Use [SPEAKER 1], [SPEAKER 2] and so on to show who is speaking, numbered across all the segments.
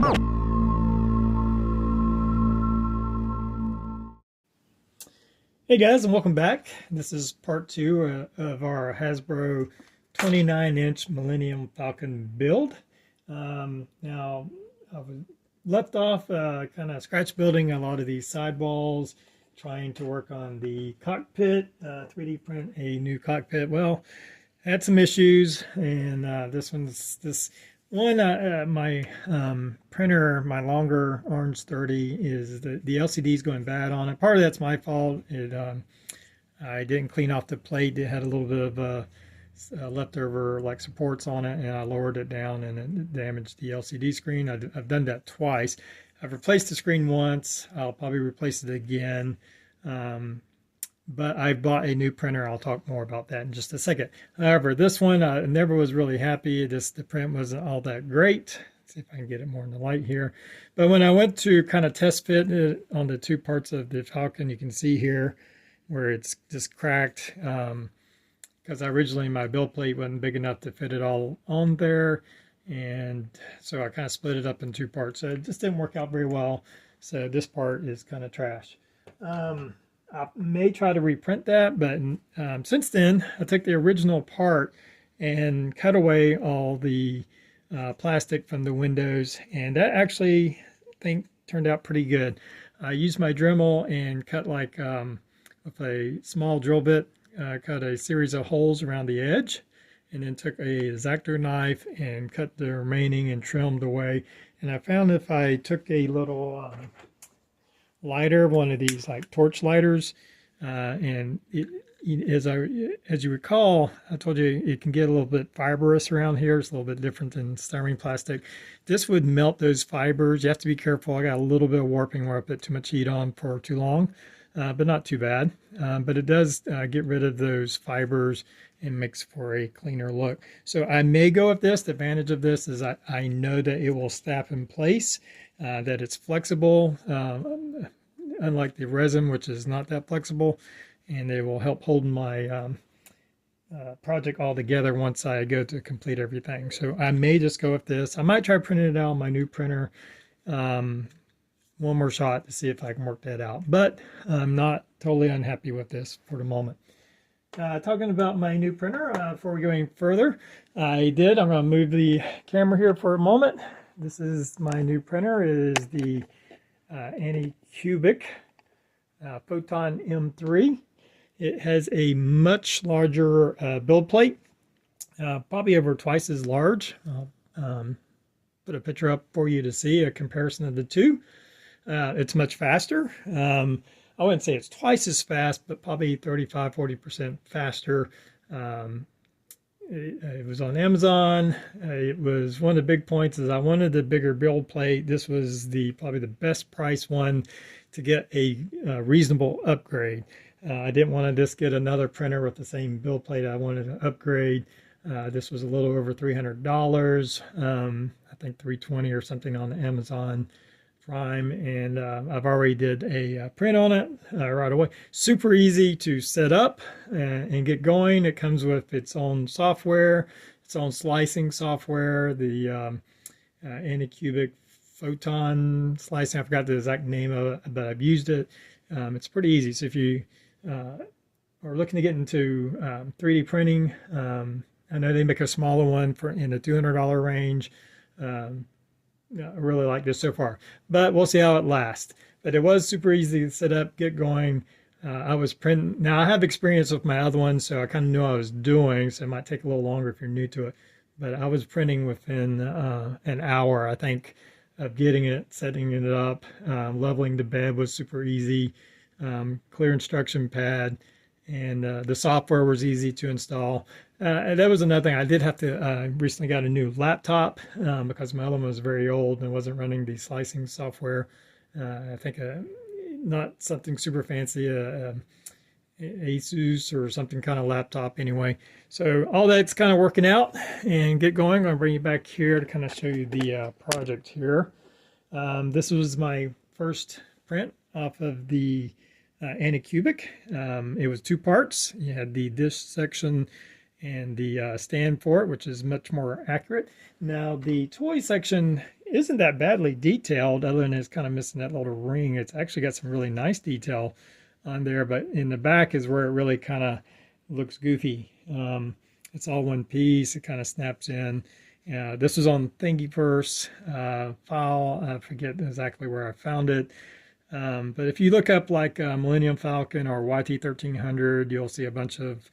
[SPEAKER 1] Hey guys, and welcome back. This is part two of our Hasbro 29-inch Millennium Falcon build. Now, I was left off kind of scratch building a lot of these sidewalls, trying to work on the cockpit, 3D print a new cockpit. Well, had some issues, and this one, my printer, my longer Orange 30, is the LCD is going bad on it. Part of that's my fault. I didn't clean off the plate. It had a little bit of leftover like supports on it, and I lowered it down, and it damaged the LCD screen. I've done that twice. I've replaced the screen once. I'll probably replace it again. But I bought a new printer. I'll talk more about that in just a second. However, this one, I never was really happy. The print wasn't all that great. Let's see if I can get it more in the light here. But when I went to kind of test fit it on the two parts of the Falcon, you can see here where it's just cracked. Because originally my build plate wasn't big enough to fit it all on there. And so I kind of split it up in two parts. So it just didn't work out very well. So this part is kind of trash. I may try to reprint that, but since then, I took the original part and cut away all the plastic from the windows, and that actually, I think, turned out pretty good. I used my Dremel and cut with a small drill bit, cut a series of holes around the edge, and then took a X-Acto knife and cut the remaining and trimmed away. And I found if I took a little lighter, one of these like torch lighters, and as you recall, I told you it can get a little bit fibrous around here. It's a little bit different than styrene plastic. This would melt those fibers. You have to be careful. I got a little bit of warping where I put too much heat on for too long, but not too bad. But it does get rid of those fibers and makes for a cleaner look. So I may go with this. The advantage of this is I know that it will snap in place, that it's flexible, unlike the resin, which is not that flexible, and it will help hold my project all together once I go to complete everything. So I may just go with this. I might try printing it out on my new printer, one more shot to see if I can work that out, but I'm not totally unhappy with this for the moment. Talking about my new printer, before we go any further, I'm going to move the camera here for a moment. This is my new printer. It is the Anycubic Photon M3. It has a much larger build plate, probably over twice as large. I'll put a picture up for you to see a comparison of the two. It's much faster. I wouldn't say it's twice as fast, but probably 35–40% faster. It was on Amazon. It was one of the big points is I wanted the bigger build plate. This was probably the best price one to get a reasonable upgrade. I didn't want to just get another printer with the same build plate. I wanted to upgrade. This was a little over $300. I think $320 or something on Amazon Prime, and I've already did a print on it right away. Super easy to set up and get going. It comes with its own software, its own slicing software, the Anycubic Photon slicing. I forgot the exact name of it, but I've used it. It's pretty easy. So if you are looking to get into 3D printing, I know they make a smaller one in the $200 range. I really like this so far, but we'll see how it lasts. But it was super easy to set up, get going. I was printing. Now I have experience with my other one, so I kind of knew what I was doing, so it might take a little longer if you're new to it. But I was printing within an hour, I think, of getting it, setting it up. Leveling the bed was super easy. Clear instruction pad, and the software was easy to install. And that was another thing. I did have to recently got a new laptop because my other one was very old and wasn't running the slicing software. I think not something super fancy, Asus or something kind of laptop anyway. So all that's kind of working out and get going. I'll bring you back here to kind of show you the project here. This was my first print off of the Anycubic. It was two parts. You had the dish section and the stand for it, which is much more accurate. Now the toy section isn't that badly detailed, other than it's kind of missing that little ring. It's actually got some really nice detail on there, but in the back is where it really kind of looks goofy. It's all one piece. It kind of snaps in. This was on Thingiverse file. I forget exactly where I found it. But if you look up like Millennium Falcon or YT1300, you'll see a bunch of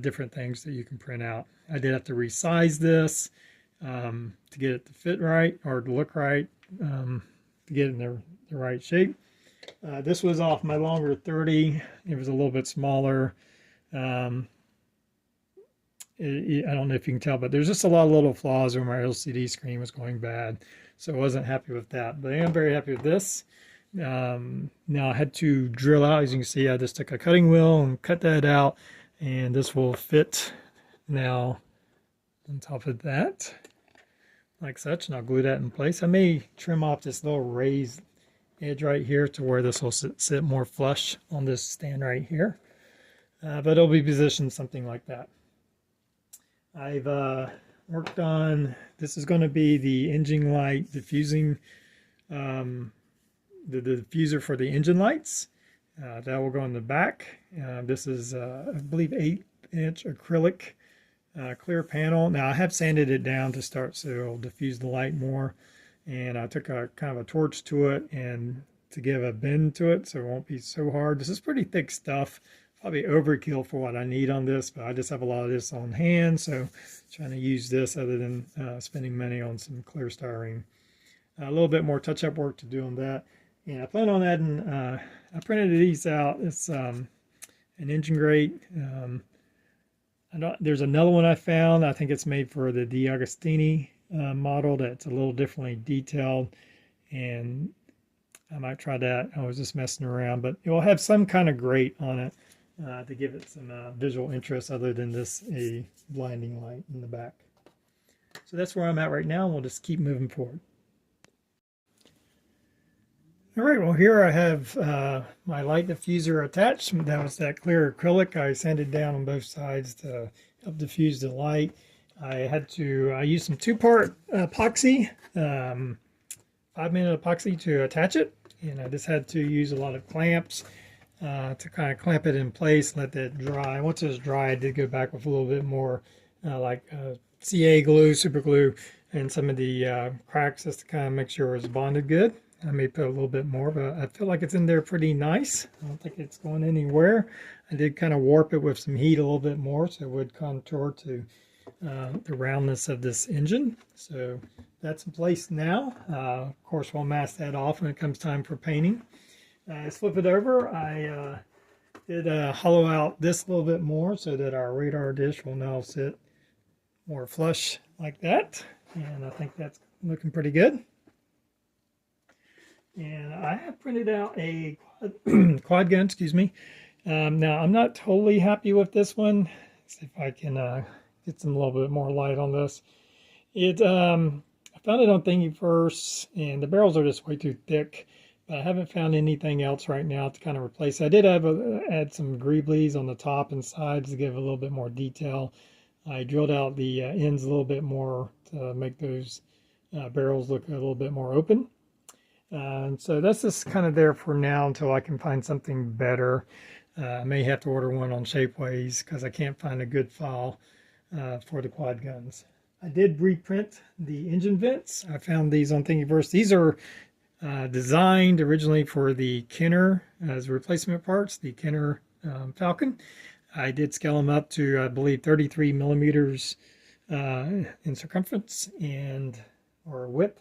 [SPEAKER 1] different things that you can print out. I did have to resize this to get it to fit right or to look right, to get it in the right shape. This was off my longer 30. It was a little bit smaller. I don't know if you can tell, but there's just a lot of little flaws where my LCD screen was going bad. So I wasn't happy with that, but I am very happy with this. Now I had to drill out, as you can see, I just took a cutting wheel and cut that out, and this will fit now on top of that, like such, and I'll glue that in place. I may trim off this little raised edge right here to where this will sit more flush on this stand right here, but it'll be positioned something like that. I've worked on, this is going to be the engine light diffusing, the diffuser for the engine lights. That will go in the back. This is, I believe, 8-inch acrylic clear panel. Now I have sanded it down to start so it'll diffuse the light more. And I took a kind of a torch to it and to give a bend to it so it won't be so hard. This is pretty thick stuff. Probably overkill for what I need on this, but I just have a lot of this on hand, so trying to use this other than spending money on some clear styrene. A little bit more touch-up work to do on that. And I plan on adding, I printed these out. It's an engine grate. There's another one I found. I think it's made for the D'Agostini model that's a little differently detailed. And I might try that. I was just messing around, but it will have some kind of grate on it to give it some visual interest other than this a blinding light in the back. So that's where I'm at right now, and we'll just keep moving forward. All right, well, here I have my light diffuser attached. That was that clear acrylic. I sanded down on both sides to help diffuse the light. I used some 2-part epoxy, 5-minute epoxy to attach it. And I just had to use a lot of clamps to kind of clamp it in place, let that dry. Once it was dry, I did go back with a little bit more CA glue, super glue, and some of the cracks just to kind of make sure it was bonded good. I may put a little bit more, but I feel like it's in there pretty nice. I don't think it's going anywhere. I did kind of warp it with some heat a little bit more so it would contour to the roundness of this engine. So that's in place now. Of course, we'll mask that off when it comes time for painting. Let's flip it over. I did hollow out this a little bit more so that our radar dish will now sit more flush like that. And I think that's looking pretty good. And I have printed out a quad gun, excuse me. Now, I'm not totally happy with this one. Let's see if I can get some little bit more light on this. I found it on Thingiverse, and the barrels are just way too thick. But I haven't found anything else right now to kind of replace it. I did add some greeblies on the top and sides to give a little bit more detail. I drilled out the ends a little bit more to make those barrels look a little bit more open. And so that's just kind of there for now until I can find something better. I may have to order one on Shapeways because I can't find a good file for the quad guns. I did reprint the engine vents. I found these on Thingiverse. These are designed originally for the Kenner as replacement parts, the Kenner Falcon. I did scale them up to, I believe, 33 millimeters in circumference or width.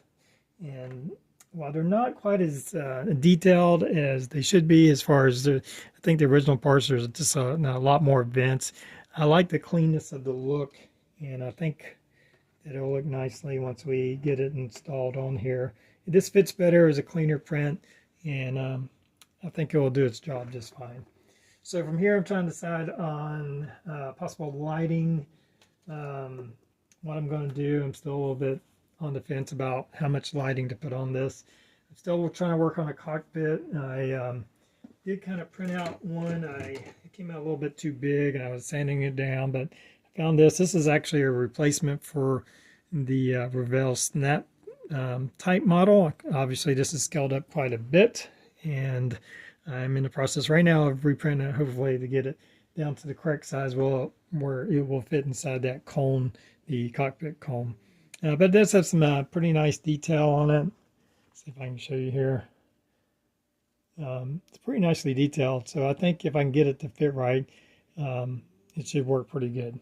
[SPEAKER 1] And while they're not quite as detailed as they should be as far as I think the original parts, there's just a lot more vents. I like the cleanness of the look, and I think that it'll look nicely once we get it installed on here. This fits better as a cleaner print, and I think it will do its job just fine. So from here, I'm trying to decide on possible lighting, what I'm going to do. I'm still a little bit on the fence about how much lighting to put on this. I'm still trying to work on a cockpit. I did kind of print out one. It came out a little bit too big, and I was sanding it down, but I found this. This is actually a replacement for the Revell snap type model. Obviously this is scaled up quite a bit, and I'm in the process right now of reprinting it, hopefully to get it down to the correct size where it will fit inside that cone, the cockpit cone. But it does have some pretty nice detail on it. Let's see if I can show you here. It's pretty nicely detailed, so I think if I can get it to fit right, it should work pretty good.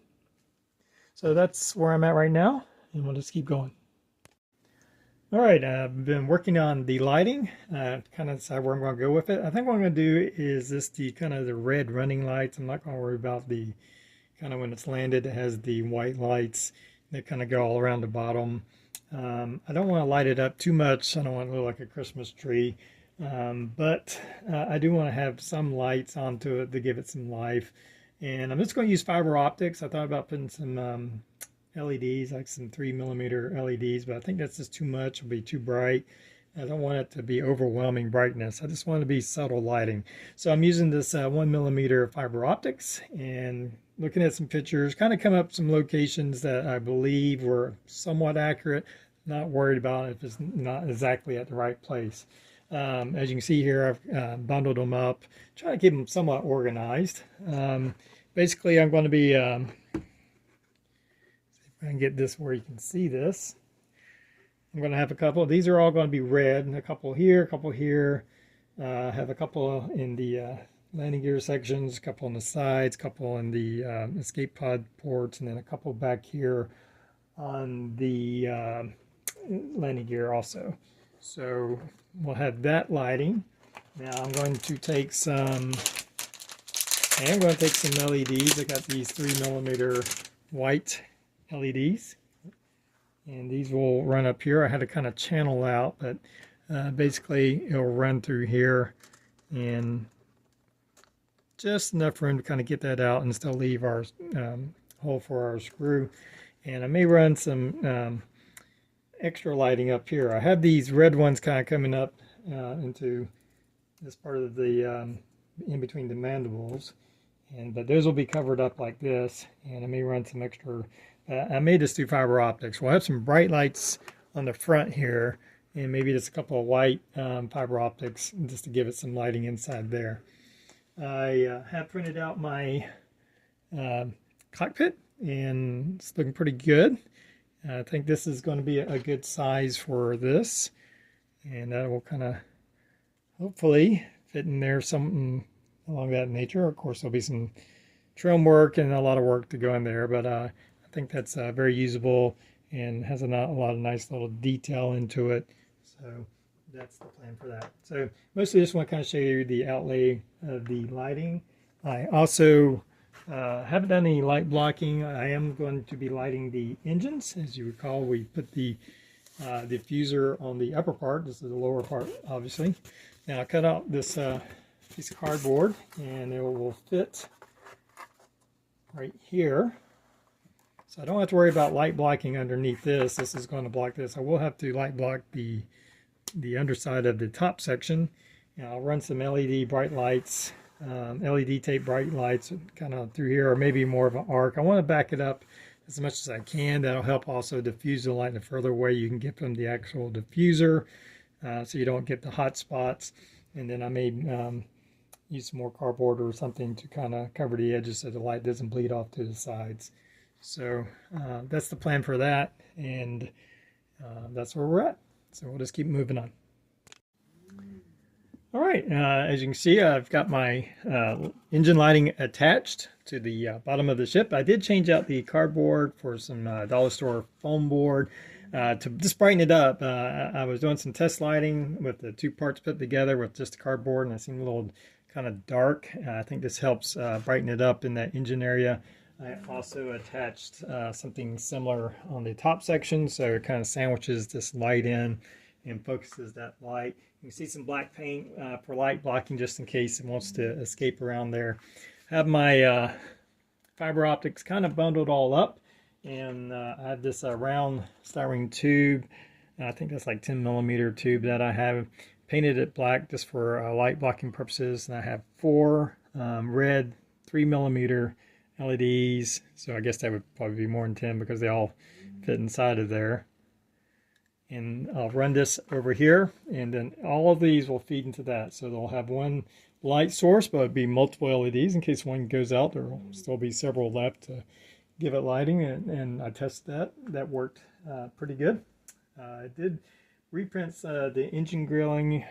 [SPEAKER 1] So that's where I'm at right now, and we'll just keep going. All right, I've been working on the lighting, kind of decide where I'm going to go with it. I think what I'm going to do is just the kind of the red running lights. I'm not going to worry about the kind of when it's landed, it has the white lights that kind of go all around the bottom. I don't want to light it up too much. I don't want it to look like a Christmas tree. But I do want to have some lights onto it to give it some life. And I'm just going to use fiber optics. I thought about putting some LEDs, like some 3mm LEDs, but I think that's just too much. It'll be too bright. I don't want it to be overwhelming brightness. I just want it to be subtle lighting. So I'm using this 1mm fiber optics and looking at some pictures, kind of come up with some locations that I believe were somewhat accurate. Not worried about if it's not exactly at the right place. As you can see here, I've bundled them up, trying to keep them somewhat organized. Basically, I'm going to be, see if I can get this where you can see this. I'm going to have a couple. These are all going to be red, and a couple here, a couple here. Have a couple in the landing gear sections, a couple on the sides, a couple in the escape pod ports, and then a couple back here on the landing gear also. So we'll have that lighting. Now I'm going to take some LEDs. I got these 3mm white LEDs, and these will run up here. I had to kind of channel out, but basically it'll run through here, and just enough room to kind of get that out and still leave our hole for our screw. And I may run some extra lighting up here. I have these red ones kind of coming up into this part of the in between the mandibles, but those will be covered up like this, and I may run some extra. I made this through fiber optics. We'll have some bright lights on the front here, and maybe just a couple of white fiber optics just to give it some lighting inside there. I have printed out my cockpit, and it's looking pretty good. I think this is going to be a good size for this, and that will kind of hopefully fit in there, something along that nature. Of course, there'll be some trim work and a lot of work to go in there, but I think that's very usable and has a lot of nice little detail into it. So that's the plan for that. So mostly just want to kind of show you the outlay of the lighting. I also haven't done any light blocking. I am going to be lighting the engines. As you recall, we put the diffuser on the upper part. This is the lower part, obviously. Now I cut out this piece of cardboard, and it will fit right here. So I don't have to worry about light blocking underneath this. This is going to block this. I will have to light block the underside of the top section. And I'll run some LED bright lights, LED tape bright lights kind of through here, or maybe more of an arc. I want to back it up as much as I can. That'll help also diffuse the light the further away you can get from the actual diffuser, so you don't get the hot spots. And then I may use some more cardboard or something to kind of cover the edges so the light doesn't bleed off to the sides. So that's the plan for that, and that's where we're at. So we'll just keep moving on. All right, as you can see, I've got my engine lighting attached to the bottom of the ship. I did change out the cardboard for some dollar store foam board to just brighten it up. I was doing some test lighting with the two parts put together with just the cardboard, and it seemed a little kind of dark. I think this helps brighten it up in that engine area. I also attached something similar on the top section, so it kind of sandwiches this light in and focuses that light. You can see some black paint for light blocking just in case it wants to escape around there. I have my fiber optics kind of bundled all up, and I have this round styrene tube. I think that's like 10mm tube that I have painted it black just for light blocking purposes. And I have 4 red 3mm LEDs, so I guess that would probably be more than 10 because they all fit inside of there. and I'll run this over here, and then all of these will feed into that. So they'll have one light source, but it'll be multiple LEDs in case one goes out. There will still be several left to give it lighting, and I tested that. That worked pretty good. I did reprints the engine grilling.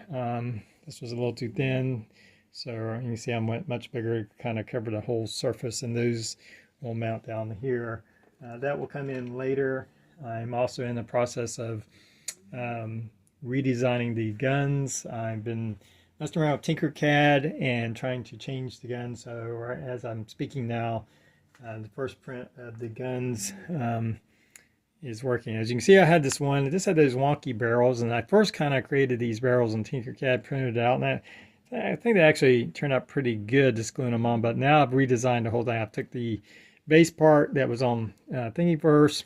[SPEAKER 1] This was a little too thin, so you can see I went much bigger, kind of covered the whole surface, and those will mount down here. That will come in later. I'm also in the process of redesigning the guns. I've been messing around with Tinkercad and trying to change the guns. So as I'm speaking now, the first print of the guns is working. As you can see, I had this one. It just had those wonky barrels, and I first kind of created these barrels in Tinkercad, printed it out, and I think they actually turned out pretty good, just gluing them on. But now I've redesigned the whole thing. I took the base part that was on Thingiverse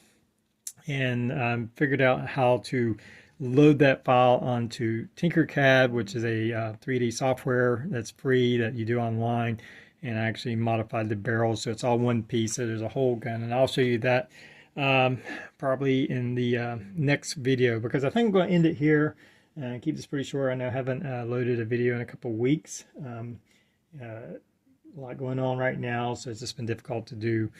[SPEAKER 1] and figured out how to load that file onto Tinkercad, which is a 3D software that's free that you do online, and I actually modified the barrels so it's all one piece, so there's a whole gun, and I'll show you that probably in the next video, because I think I'm going to end it here and keep this pretty short. I know I haven't loaded a video in a couple weeks. A lot going on right now, so it's just been difficult to do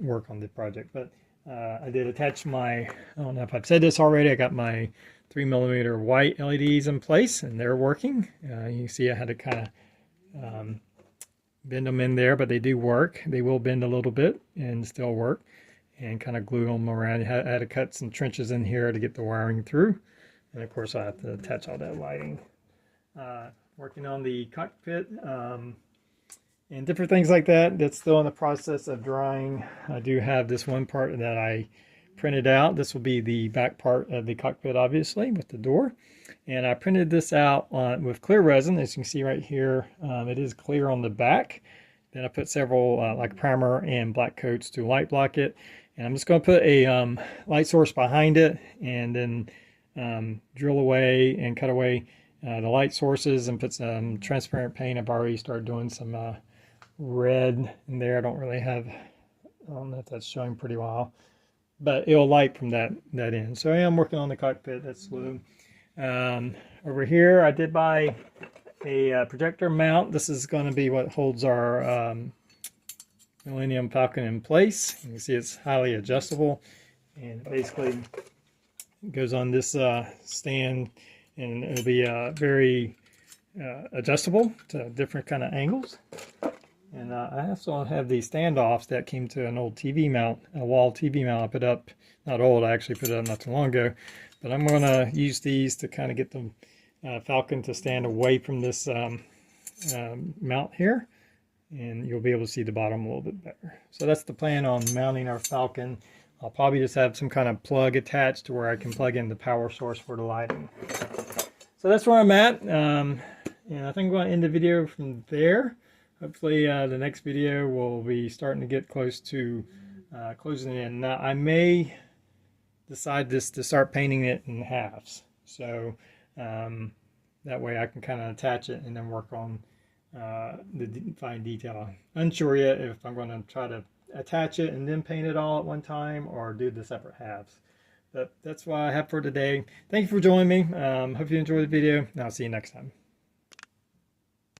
[SPEAKER 1] work on the project. But I did attach my, I don't know if I've said this already, I got my 3mm white LEDs in place, and they're working. You can see I had to kind of bend them in there, but they do work. They will bend a little bit and still work, and kind of glue them around. I had to cut some trenches in here to get the wiring through, and of course I have to attach all that lighting. Working on the cockpit and different things like that. That's still in the process of drying. I do have this one part that I printed out. This will be the back part of the cockpit, obviously, with the door. And I printed this out with clear resin. As you can see right here, it is clear on the back. Then I put several like primer and black coats to light block it. And I'm just going to put a light source behind it, and then drill away and cut away the light sources and put some transparent paint. I've already started doing some red in there. I don't really have, I don't know if that's showing pretty well, but it'll light from that end. So I am working on the cockpit. That's slow. Over here I did buy a projector mount. This is going to be what holds our Millennium Falcon in place. You can see it's highly adjustable, and it basically goes on this stand, and it'll be very adjustable to different kind of angles. And I also have these standoffs that came to an old TV mount, a wall TV mount I put up. Not old, I actually put it up not too long ago. But I'm going to use these to kind of get the Falcon to stand away from this mount here. And you'll be able to see the bottom a little bit better. So that's the plan on mounting our Falcon. I'll probably just have some kind of plug attached to where I can plug in the power source for the lighting. So that's where I'm at. And I think I'm going to end the video from there. Hopefully the next video will be starting to get close to closing in. Now I may decide to start painting it in halves. So that way I can kind of attach it and then work on the fine detail. Unsure yet if I'm going to try to attach it and then paint it all at one time, or do the separate halves. But that's what I have for today. Thank you for joining me. Hope you enjoyed the video, and I'll see you next time.